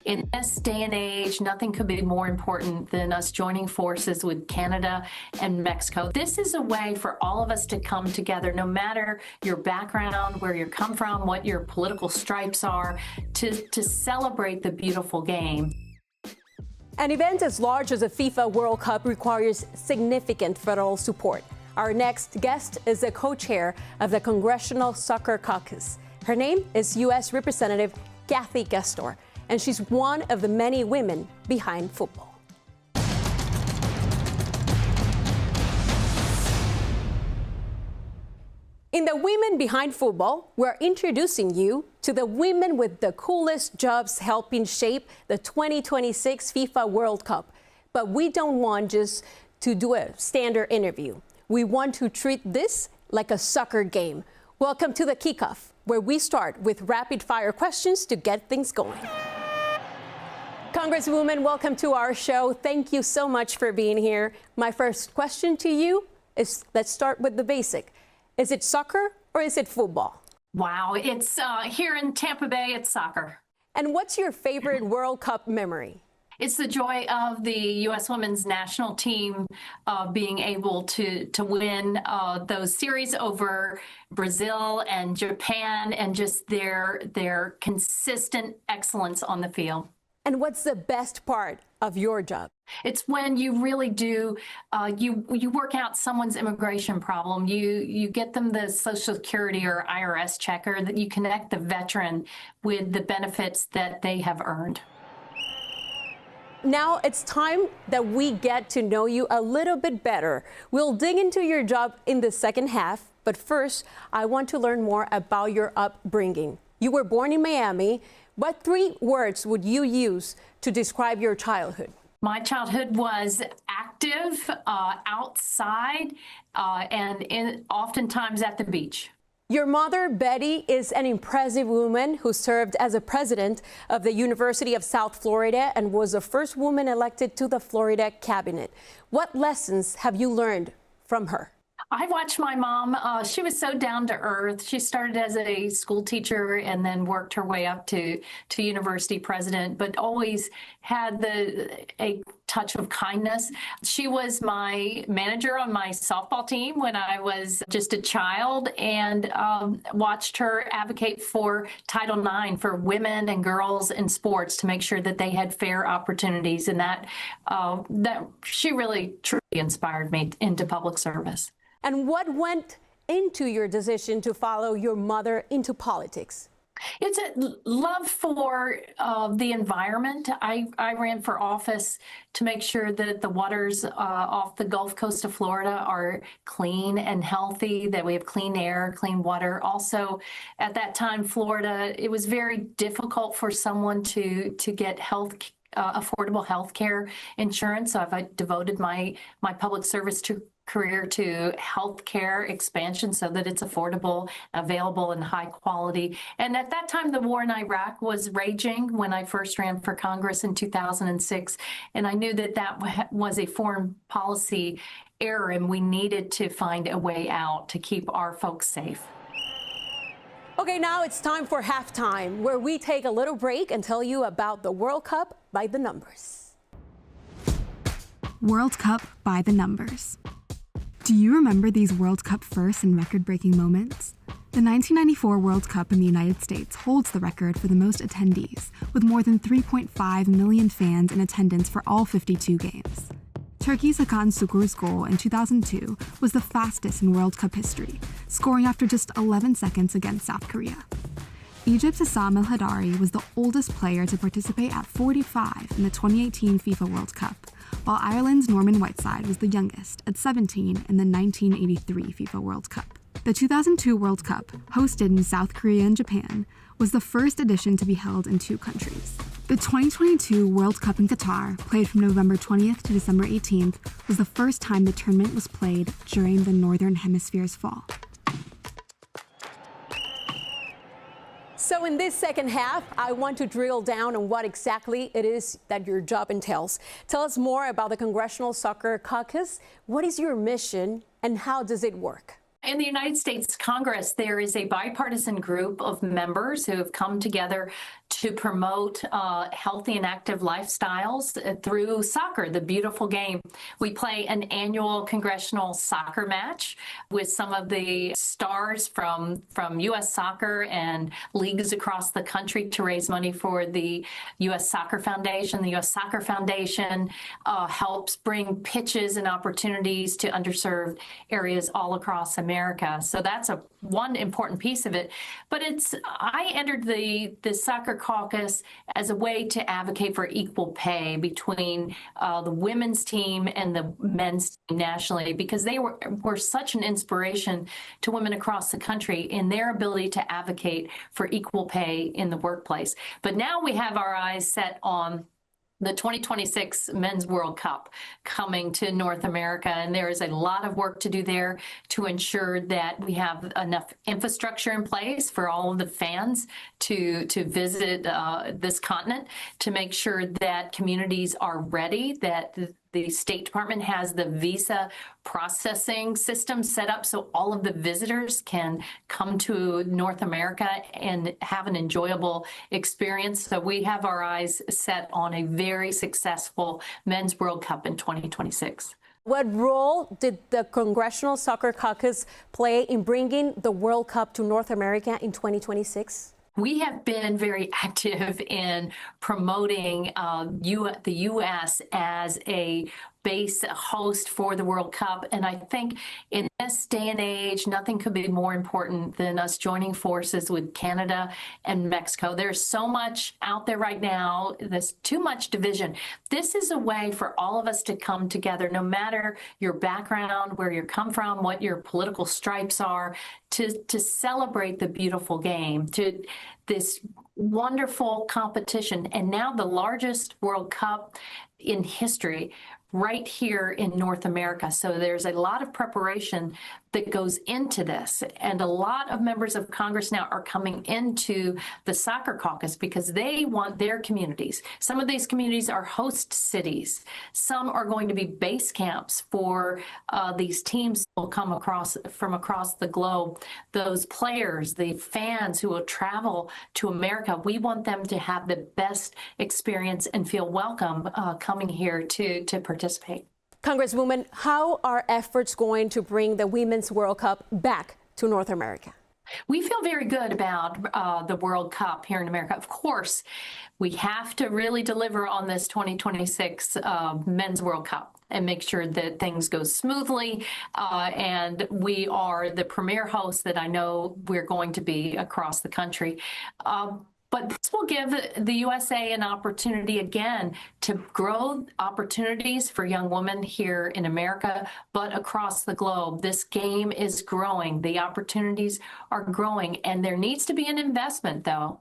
In this day and age, nothing could be more important than us joining forces with Canada and Mexico. This is a way for all of us to come together, no matter your background, where you come from, what your political stripes are, to celebrate the beautiful game. An event as large as a FIFA World Cup requires significant federal support. Our next guest is the co-chair of the Congressional Soccer Caucus. Her name is U.S. Representative Kathy Castor, and she's one of the many women behind football. In the Women Behind Football, we're introducing you to the women with the coolest jobs helping shape the 2026 FIFA World Cup. But we don't want just to do a standard interview. We want to treat this like a soccer game. Welcome to the kickoff, where we start with rapid-fire questions to get things going. Congresswoman, welcome to our show. Thank you so much for being here. My first question to you is, let's start with the basic. Is it soccer or is it football? Wow, it's here in Tampa Bay, it's soccer. And what's your favorite World Cup memory? It's the joy of the U.S. women's national team being able to win those series over Brazil and Japan, and just their consistent excellence on the field. And what's the best part of your job? It's when you really do, you work out someone's immigration problem. You get them the Social Security or IRS checker, that you connect the veteran with the benefits that they have earned. Now it's time that we get to know you a little bit better. We'll dig into your job in the second half, but first, I want to learn more about your upbringing. You were born in Miami. What 3 words would you use to describe your childhood? My childhood was active, outside, and oftentimes at the beach. Your mother, Betty, is an impressive woman who served as a president of the University of South Florida and was the first woman elected to the Florida cabinet. What lessons have you learned from her? I watched my mom. She was so down to earth. She started as a school teacher and then worked her way up to university president, but always had a touch of kindness. She was my manager on my softball team when I was just a child, and watched her advocate for Title IX for women and girls in sports to make sure that they had fair opportunities, and that she really truly inspired me into public service. And what went into your decision to follow your mother into politics? It's a love for the environment. I ran for office to make sure that the waters off the Gulf Coast of Florida are clean and healthy, that we have clean air, clean water. Also, at that time, Florida, it was very difficult for someone to get affordable health care insurance. So I've devoted my public service career to health care expansion so that it's affordable, available, and high quality. And at that time, the war in Iraq was raging when I first ran for Congress in 2006. And I knew that was a foreign policy error, and we needed to find a way out to keep our folks safe. Okay, now it's time for halftime, where we take a little break and tell you about the World Cup by the numbers. World Cup by the numbers. Do you remember these World Cup firsts and record-breaking moments? The 1994 World Cup in the United States holds the record for the most attendees, with more than 3.5 million fans in attendance for all 52 games. Turkey's Hakan Şükür's goal in 2002 was the fastest in World Cup history, scoring after just 11 seconds against South Korea. Egypt's Issam El Hadary was the oldest player to participate at 45 in the 2018 FIFA World Cup, while Ireland's Norman Whiteside was the youngest at 17 in the 1983 FIFA World Cup. The 2002 World Cup, hosted in South Korea and Japan, was the first edition to be held in 2 countries. The 2022 World Cup in Qatar, played from November 20th to December 18th, was the first time the tournament was played during the Northern Hemisphere's fall. So in this second half, I want to drill down on what exactly it is that your job entails. Tell us more about the Congressional Soccer Caucus. What is your mission and how does it work? In the United States Congress, there is a bipartisan group of members who have come together to promote healthy and active lifestyles through soccer, the beautiful game. We play an annual Congressional Soccer match with some of the stars from U.S. Soccer and leagues across the country to raise money for the U.S. Soccer Foundation. The U.S. Soccer Foundation helps bring pitches and opportunities to underserved areas all across America. So that's one important piece of it. But I entered the Soccer Caucus as a way to advocate for equal pay between the women's team and the men's team nationally, because they were such an inspiration to women across the country in their ability to advocate for equal pay in the workplace. But now we have our eyes set on the 2026 Men's World Cup coming to North America, and there is a lot of work to do there to ensure that we have enough infrastructure in place for all of the fans to visit this continent, to make sure that communities are ready, that the State Department has the visa processing system set up so all of the visitors can come to North America and have an enjoyable experience. So we have our eyes set on a very successful Men's World Cup in 2026. What role did the Congressional Soccer Caucus play in bringing the World Cup to North America in 2026? We have been very active in promoting the U.S. as a base host for the World Cup. And I think in this day and age, nothing could be more important than us joining forces with Canada and Mexico. There's so much out there right now. There's too much division. This is a way for all of us to come together, no matter your background, where you come from, what your political stripes are, to celebrate the beautiful game, to this wonderful competition. And now the largest World Cup in history right here in North America. So there's a lot of preparation that goes into this. And a lot of members of Congress now are coming into the Soccer Caucus because they want their communities. Some of these communities are host cities. Some are going to be base camps for these teams that will come from across the globe. Those players, the fans who will travel to America, we want them to have the best experience and feel welcome coming here to participate. Congresswoman, how are efforts going to bring the Women's World Cup back to North America? We feel very good about the World Cup here in America. Of course, we have to really deliver on this 2026 Men's World Cup and make sure that things go smoothly. And we are the premier host that I know we're going to be across the country. But this will give the USA an opportunity again to grow opportunities for young women here in America, but across the globe. This game is growing. The opportunities are growing. And there needs to be an investment, though,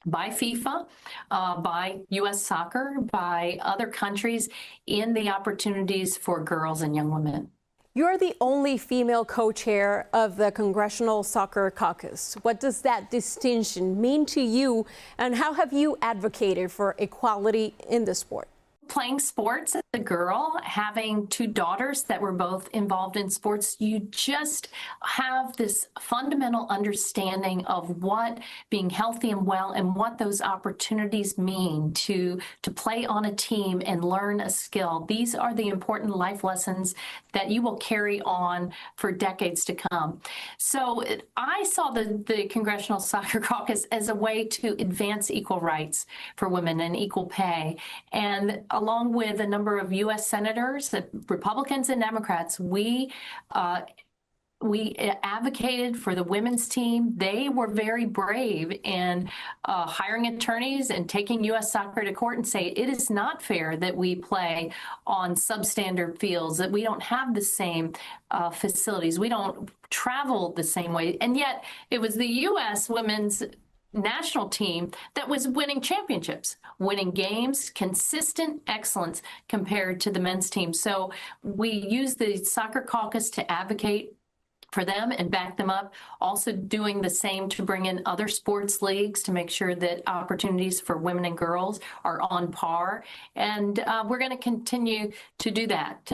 by FIFA, by U.S. Soccer, by other countries in the opportunities for girls and young women. You're the only female co-chair of the Congressional Soccer Caucus. What does that distinction mean to you, and how have you advocated for equality in the sport? Playing sports as a girl, having two daughters that were both involved in sports, you just have this fundamental understanding of what being healthy and well and what those opportunities mean to play on a team and learn a skill. These are the important life lessons that you will carry on for decades to come. So I saw the Congressional Soccer Caucus as a way to advance equal rights for women and equal pay. And along with a number of U.S. senators, Republicans and Democrats, we advocated for the women's team. They were very brave in hiring attorneys and taking U.S. Soccer to court and say it is not fair that we play on substandard fields, that we don't have the same facilities, we don't travel the same way. And yet it was the U.S. women's national team that was winning championships, winning games, consistent excellence compared to the men's team. So we use the Soccer Caucus to advocate for them and back them up. Also doing the same to bring in other sports leagues to make sure that opportunities for women and girls are on par. And we're going to continue to do that.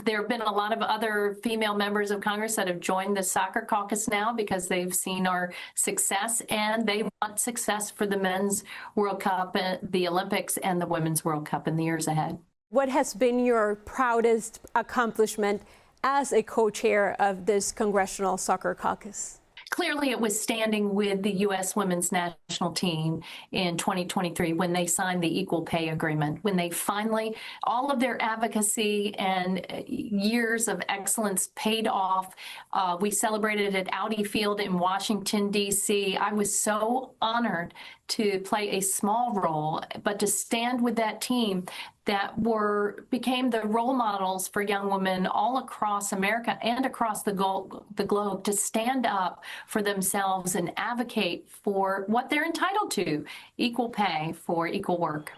There have been a lot of other female members of Congress that have joined the Soccer Caucus now because they've seen our success, and they want success for the Men's World Cup, the Olympics, and the Women's World Cup in the years ahead. What has been your proudest accomplishment as a co-chair of this Congressional Soccer Caucus? Clearly, it was standing with the U.S. women's national team in 2023 when they signed the Equal Pay Agreement, when they finally, all of their advocacy and years of excellence paid off. We celebrated at Audi Field in Washington, D.C. I was so honored to play a small role, but to stand with that team that became the role models for young women all across America and across the globe to stand up for themselves and advocate for what they're entitled to, equal pay for equal work.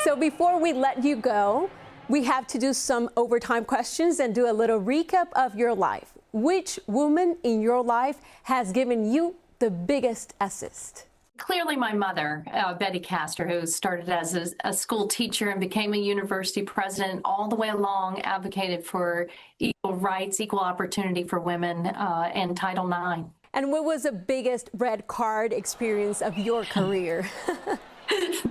So before we let you go, we have to do some overtime questions and do a little recap of your life. Which woman in your life has given you the biggest assist? Clearly my mother, Kathy Castor, who started as a school teacher and became a university president, all the way along advocated for equal rights, equal opportunity for women, and Title IX. And what was the biggest red card experience of your career?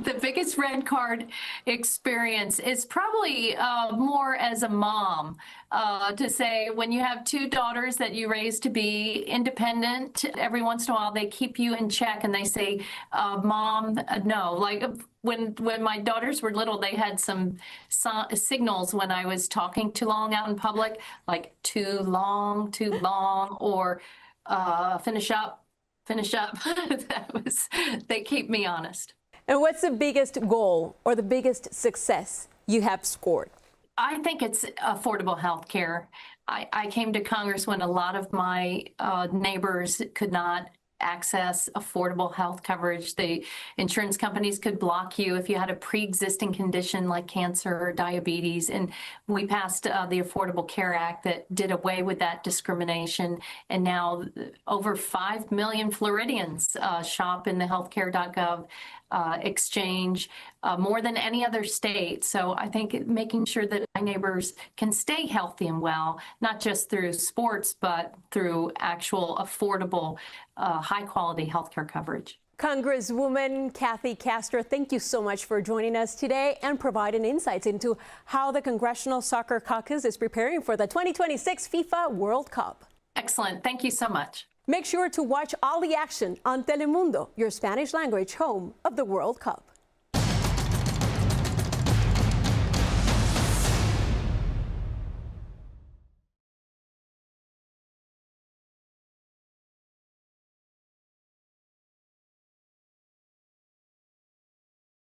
The biggest red card experience is probably more as a mom, to say when you have two daughters that you raise to be independent, every once in a while they keep you in check and they say, Mom, no. Like when my daughters were little, they had some signals when I was talking too long out in public, like too long, or finish up. They keep me honest. And what's the biggest goal or the biggest success you have scored? I think it's affordable health care. I came to Congress when a lot of my neighbors could not access affordable health coverage. The insurance companies could block you if you had a pre-existing condition like cancer or diabetes. And we passed the Affordable Care Act that did away with that discrimination. And now over 5 million Floridians shop in the healthcare.gov exchange, more than any other state. So I think making sure that my neighbors can stay healthy and well, not just through sports, but through actual affordable, high-quality healthcare coverage. Congresswoman Kathy Castor, thank you so much for joining us today and providing insights into how the Congressional Soccer Caucus is preparing for the 2026 FIFA World Cup. Excellent. Thank you so much. Make sure to watch all the action on Telemundo, your Spanish language home of the World Cup.